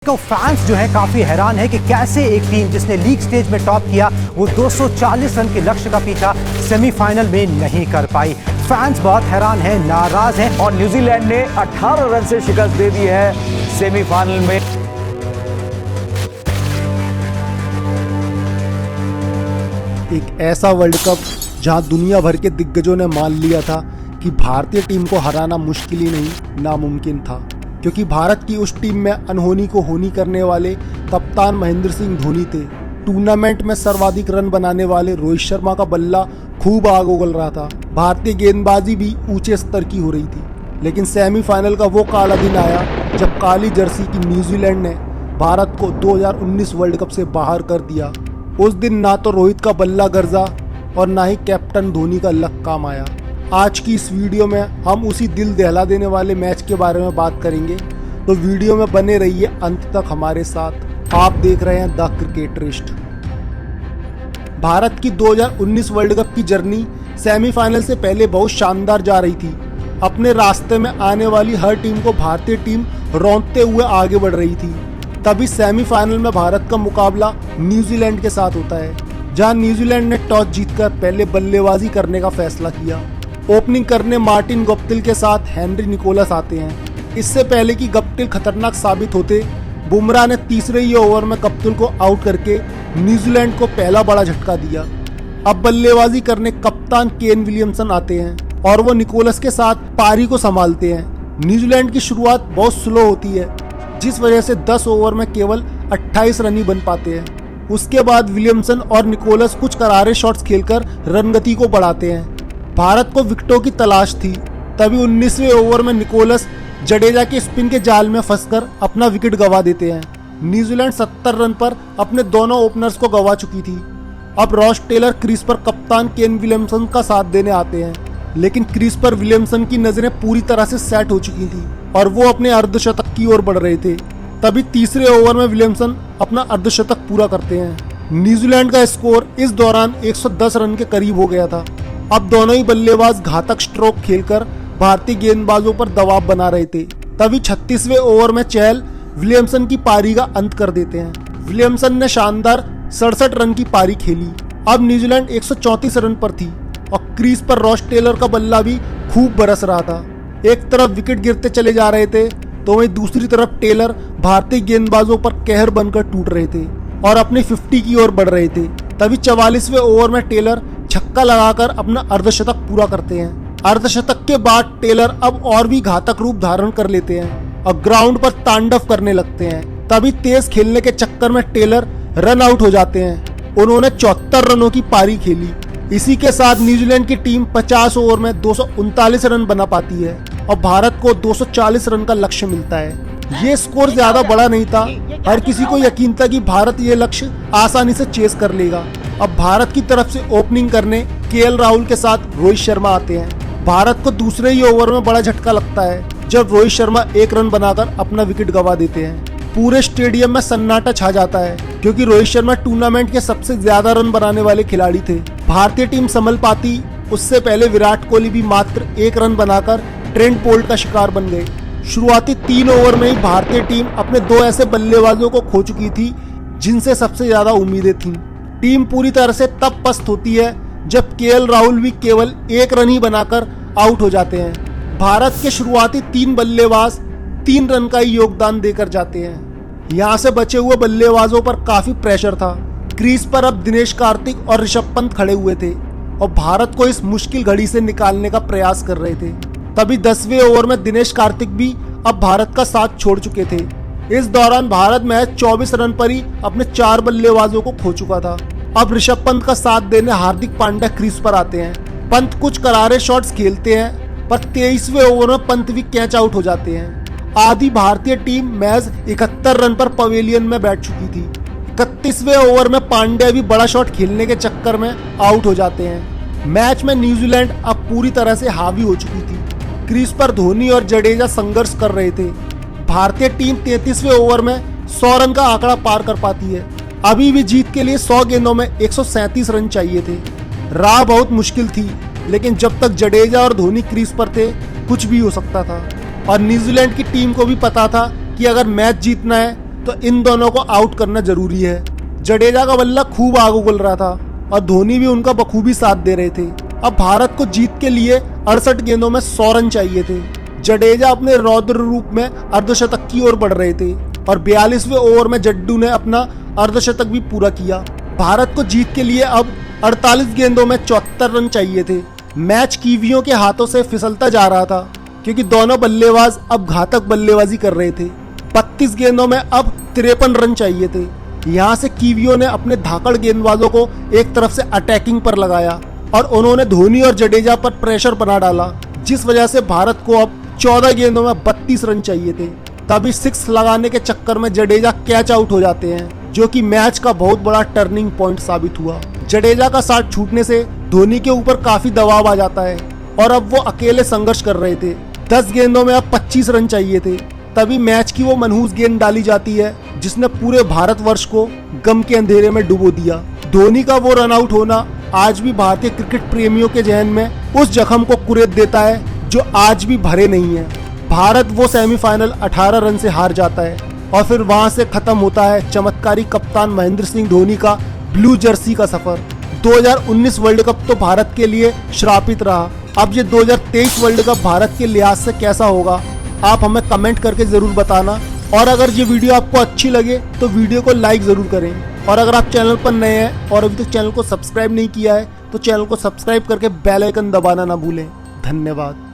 तो फैंस जो है काफी हैरान है कि कैसे एक टीम जिसने लीग स्टेज में टॉप किया वो 240 रन के लक्ष्य का पीछा सेमीफाइनल में नहीं कर पाई। फैंस बहुत हैरान है, नाराज हैं और न्यूजीलैंड ने 18 रन से शिकस्त दे दी है सेमीफाइनल में। एक ऐसा वर्ल्ड कप जहां दुनिया भर के दिग्गजों ने मान लिया था कि भारतीय टीम को हराना मुश्किल ही नहीं नामुमकिन था, क्योंकि भारत की उस टीम में अनहोनी को होनी करने वाले कप्तान महेंद्र सिंह धोनी थे। टूर्नामेंट में सर्वाधिक रन बनाने वाले रोहित शर्मा का बल्ला खूब आग उगल रहा था। भारतीय गेंदबाजी भी ऊंचे स्तर की हो रही थी, लेकिन सेमीफाइनल का वो काला दिन आया जब काली जर्सी की न्यूजीलैंड ने भारत को 2019 वर्ल्ड कप से बाहर कर दिया। उस दिन ना तो रोहित का बल्ला गरजा और ना ही कैप्टन धोनी का लक काम आया। आज की इस वीडियो में हम उसी दिल दहला देने वाले मैच के बारे में बात करेंगे, तो वीडियो में बने रहिए अंत तक हमारे साथ। आप देख रहे हैं द क्रिकेटरिस्ट। भारत की 2019 वर्ल्ड कप की जर्नी सेमीफाइनल से पहले बहुत शानदार जा रही थी। अपने रास्ते में आने वाली हर टीम को भारतीय टीम रौंदते हुए आगे बढ़ रही थी। तभी सेमीफाइनल में भारत का मुकाबला न्यूजीलैंड के साथ होता है, जहां न्यूजीलैंड ने टॉस जीतकर पहले बल्लेबाजी करने का फैसला किया। ओपनिंग करने मार्टिन गप्टिल के साथ हेनरी निकोलस आते हैं। इससे पहले कि गप्टिल खतरनाक साबित होते, बुमराह ने तीसरे ही ओवर में गप्टिल को आउट करके न्यूजीलैंड को पहला बड़ा झटका दिया। अब बल्लेबाजी करने कप्तान केन विलियमसन आते हैं और वो निकोलस के साथ पारी को संभालते हैं। न्यूजीलैंड की शुरुआत बहुत स्लो होती है, जिस वजह से 10 ओवर में केवल 28 रन ही बन पाते हैं। उसके बाद विलियमसन और निकोलस कुछ करारे शॉट्स खेलकर रनगति को बढ़ाते हैं। भारत को विकेटों की तलाश थी, तभी 19वें ओवर में निकोलस जडेजा के स्पिन के जाल में फंसकर अपना विकेट गंवा देते हैं। न्यूजीलैंड 70 रन पर अपने दोनों ओपनर्स को गंवा चुकी थी। अब रॉस टेलर क्रीज पर कप्तान केन विलियमसन का साथ देने आते हैं, लेकिन क्रीज पर विलियमसन की नजरें पूरी तरह से सेट हो चुकी थी और वो अपने अर्धशतक की ओर बढ़ रहे थे। तभी तीसरे ओवर में विलियमसन अपना अर्धशतक पूरा करते हैं। न्यूजीलैंड का स्कोर इस दौरान 110 रन के करीब हो गया था। अब दोनों ही बल्लेबाज घातक स्ट्रोक खेलकर भारतीय गेंदबाजों पर दबाव बना रहे थे। तभी 36वें ओवर में चहल विलियमसन की पारी का अंत कर देते हैं। विलियमसन ने शानदार 67 रन की पारी खेली। अब न्यूजीलैंड 134 रन पर थी और क्रीज पर रॉस टेलर का बल्ला भी खूब बरस रहा था। एक तरफ विकेट गिरते चले जा रहे थे, तो वहीं दूसरी तरफ टेलर भारतीय गेंदबाजों पर कहर बनकर टूट रहे थे और अपनी 50 की ओर बढ़ रहे थे। तभी 44वें ओवर में टेलर छक्का लगाकर अपना अर्धशतक पूरा करते हैं। अर्धशतक के बाद टेलर अब और भी घातक रूप धारण कर लेते हैं और ग्राउंड पर तांडव करने लगते हैं। तभी तेज खेलने के चक्कर में टेलर रन आउट हो जाते हैं। उन्होंने 74 रनों की पारी खेली। इसी के साथ न्यूजीलैंड की टीम 50 ओवर में 239 रन बना पाती है और भारत को 240 रन का लक्ष्य मिलता है। ये स्कोर ज्यादा बड़ा नहीं था। हर किसी को यकीन था कि भारत ये लक्ष्य आसानी से चेस कर लेगा। अब भारत की तरफ से ओपनिंग करने केएल राहुल के साथ रोहित शर्मा आते हैं। भारत को दूसरे ही ओवर में बड़ा झटका लगता है जब रोहित शर्मा 1 रन बनाकर अपना विकेट गंवा देते हैं। पूरे स्टेडियम में सन्नाटा छा जाता है, क्योंकि रोहित शर्मा टूर्नामेंट के सबसे ज्यादा रन बनाने वाले खिलाड़ी थे। भारतीय टीम संभल पाती उससे पहले विराट कोहली भी मात्र 1 रन बनाकर ट्रेंट बोल्ट का शिकार बन गए। शुरुआती 3 ओवर में ही भारतीय टीम अपने 2 ऐसे बल्लेबाजों को खो चुकी थी जिनसे सबसे ज्यादा उम्मीदें थीं। टीम पूरी तरह से तब पस्त होती है जब केएल राहुल भी केवल 1 रन ही बनाकर आउट हो जाते हैं। भारत के शुरुआती 3 बल्लेबाज 3 रन का ही योगदान देकर जाते हैं। यहाँ से बचे हुए बल्लेबाजों पर काफी प्रेशर था। क्रीज पर अब दिनेश कार्तिक और ऋषभ पंत खड़े हुए थे और भारत को इस मुश्किल घड़ी से निकालने का प्रयास कर रहे थे। तभी 10वें ओवर में दिनेश कार्तिक भी अब भारत का साथ छोड़ चुके थे। इस दौरान भारत मैच 24 रन पर ही अपने 4 बल्लेबाजों को खो चुका था। अब ऋषभ पंत का साथ देने हार्दिक पांड्या क्रीज पर आते हैं। पंत कुछ करारे शॉट्स खेलते हैं, पर 23वें ओवर में पंत भी कैच आउट हो जाते हैं। आधी भारतीय टीम मैच 71 रन पर पवेलियन में बैठ चुकी थी। 31वें ओवर में पांड्या भी बड़ा शॉट खेलने के चक्कर में आउट हो जाते हैं। मैच में न्यूजीलैंड अब पूरी तरह से हावी हो चुकी थी। क्रीज पर धोनी और जडेजा संघर्ष कर रहे थे। भारतीय टीम 33वें ओवर में 100 रन का आंकड़ा पार कर पाती है। अभी भी जीत के लिए 100 गेंदों में 137 रन चाहिए थे। राह बहुत मुश्किल थी, लेकिन जब तक जडेजा और धोनी क्रीज पर थे कुछ भी हो सकता था। और न्यूजीलैंड की टीम को भी पता था कि अगर मैच जीतना है तो इन दोनों को आउट करना जरूरी है। जडेजा का बल्ला खूब आग उगल रहा था और धोनी भी उनका बखूबी साथ दे रहे थे। अब भारत को जीत के लिए 68 गेंदों में 100 रन चाहिए थे। जडेजा अपने रौद्र रूप में अर्धशतक की ओर बढ़ रहे थे और 42वें ओवर में जड्डू ने अपना अर्धशतक भी पूरा किया। भारत को जीत के लिए अब 48 गेंदों में 74 रन चाहिए थे। मैच कीवियों के हाथों से फिसलता जा रहा था क्योंकि दोनों बल्लेबाज अब घातक बल्लेबाजी कर रहे थे। 32 गेंदों में अब 53 रन चाहिए थे। यहाँ से कीवियों ने अपने धाकड़ गेंदबाजों को एक तरफ से अटैकिंग पर लगाया और उन्होंने धोनी और जडेजा पर प्रेशर बना डाला, जिस वजह से भारत को अब 14 गेंदों में 32 रन चाहिए थे। तभी 6 लगाने के चक्कर में जडेजा कैच आउट हो जाते हैं, जो कि मैच का बहुत बड़ा टर्निंग पॉइंट साबित हुआ। जडेजा का साथ छूटने से धोनी के ऊपर काफी दबाव आ जाता है और अब वो अकेले संघर्ष कर रहे थे। 10 गेंदों में अब 25 रन चाहिए थे। तभी मैच की वो मनहूस गेंद डाली जाती है जिसने पूरे भारतवर्ष को गम के अंधेरे में डुबो दिया। धोनी का वो रन आउट होना आज भी भारतीय क्रिकेट प्रेमियों के जहन में उस जख्म को कुरेद देता है जो आज भी भरे नहीं है। भारत वो सेमीफाइनल 18 रन से हार जाता है और फिर वहां से खत्म होता है चमत्कारी कप्तान महेंद्र सिंह धोनी का ब्लू जर्सी का सफर। 2019 वर्ल्ड कप तो भारत के लिए श्रापित रहा। अब ये 2023 वर्ल्ड कप भारत के लिहाज से कैसा होगा, आप हमें कमेंट करके जरूर बताना। और अगर ये वीडियो आपको अच्छी लगे तो वीडियो को लाइक जरूर करें। और अगर आप चैनल पर नए हैं और अभी तक चैनल को सब्सक्राइब नहीं किया है तो चैनल को सब्सक्राइब करके बेल आइकन दबाना ना भूलें। धन्यवाद।